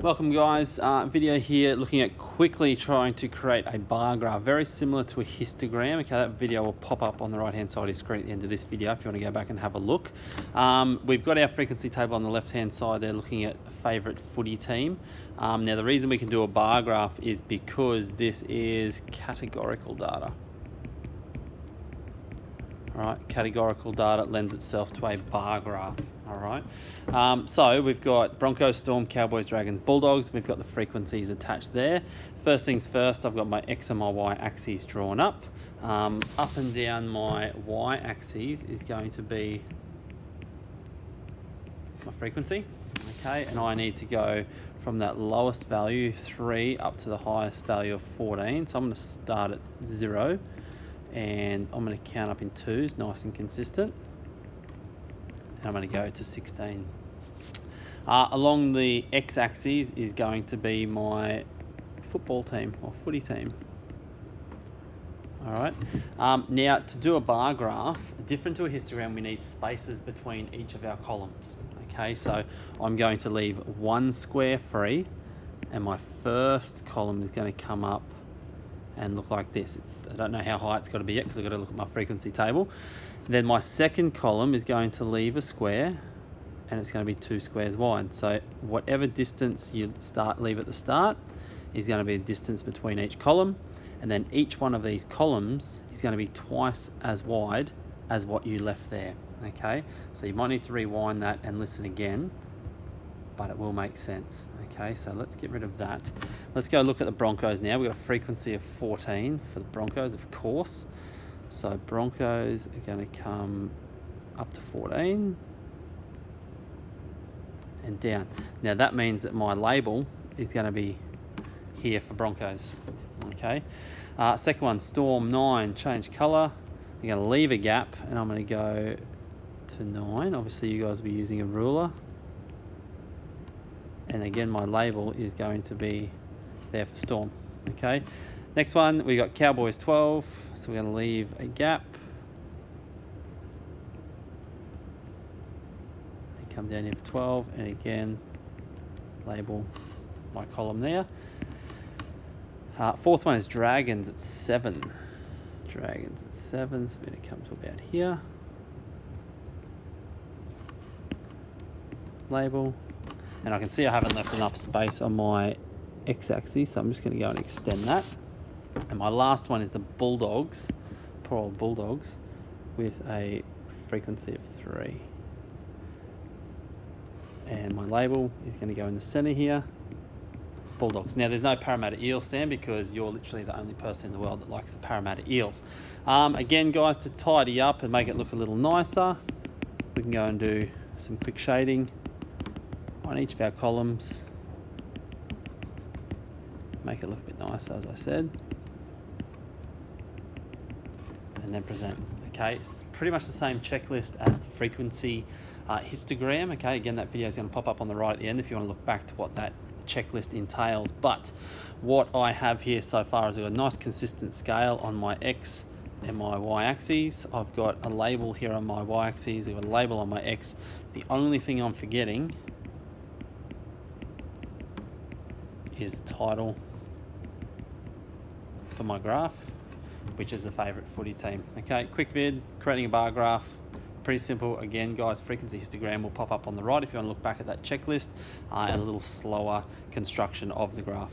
Welcome guys, video here looking at quickly trying to create a bar graph, very similar to a histogram. Okay, that video will pop up on the right hand side of your screen at the end of this video if you want to go back and have a look. We've got our frequency table on the left hand side there looking at a favourite footy team. Now the reason we can do a bar graph is because this is categorical data. Alright, categorical data lends itself to a bar graph. Alright, so we've got Broncos, Storm, Cowboys, Dragons, Bulldogs. We've got the frequencies attached there. First things first, I've got my X and my Y axes drawn up. Up and down my Y axis is going to be my frequency. Okay, and I need to go from that lowest value, 3, up to the highest value of 14. So I'm going to start at 0. And I'm going to count up in 2s, nice and consistent. And I'm going to go to 16. Along the x-axis is going to be my football team or footy team. All right. Now, to do a bar graph, different to a histogram, we need spaces between each of our columns. Okay, so I'm going to leave one square free, and my first column is going to come up and look like this. I don't know how high it's got to be yet because I've got to look at my frequency table. Then my second column is going to leave a square, and it's going to be 2 squares wide. So whatever distance you leave at the start is going to be the distance between each column, and then each one of these columns is going to be twice as wide as what you left there. Okay, so you might need to rewind that and listen again, but it will make sense. Okay, so let's get rid of that. Let's go look at the Broncos now. We've got a frequency of 14 for the Broncos, of course. So Broncos are going to come up to 14 and down. Now that means that my label is going to be here for Broncos. Okay, second one, Storm 9, change colour. You're going to leave a gap, and I'm going to go to 9. Obviously you guys will be using a ruler. And again, my label is going to be there for Storm. Okay, next one, we got Cowboys 12, so we're going to leave a gap and come down here for 12, and again label my column there. Fourth one is Dragons at 7. Dragons at 7, so we're going to come to about here, label. And I can see I haven't left enough space on my x-axis, so I'm just going to go and extend that. And my last one is the Bulldogs, poor old Bulldogs, with a frequency of 3. And my label is going to go in the center here, Bulldogs. Now there's no Parramatta Eels, Sam, because you're literally the only person in the world that likes the Parramatta Eels. Again, guys, to tidy up and make it look a little nicer, we can go and do some quick shading on each of our columns, make it look a bit nicer, as I said, and then present. Okay, it's pretty much the same checklist as the frequency histogram. Okay, again, that video is going to pop up on the right at the end if you want to look back to what that checklist entails. But what I have here so far is I've got a nice consistent scale on my X and my Y axes. I've got a label here on my Y axis, I've got a label on my X. The only thing I'm forgetting is the title for my graph, which is the favourite footy team. Okay, quick vid, creating a bar graph, pretty simple. Again, guys, frequency histogram will pop up on the right if you want to look back at that checklist, and a little slower construction of the graph.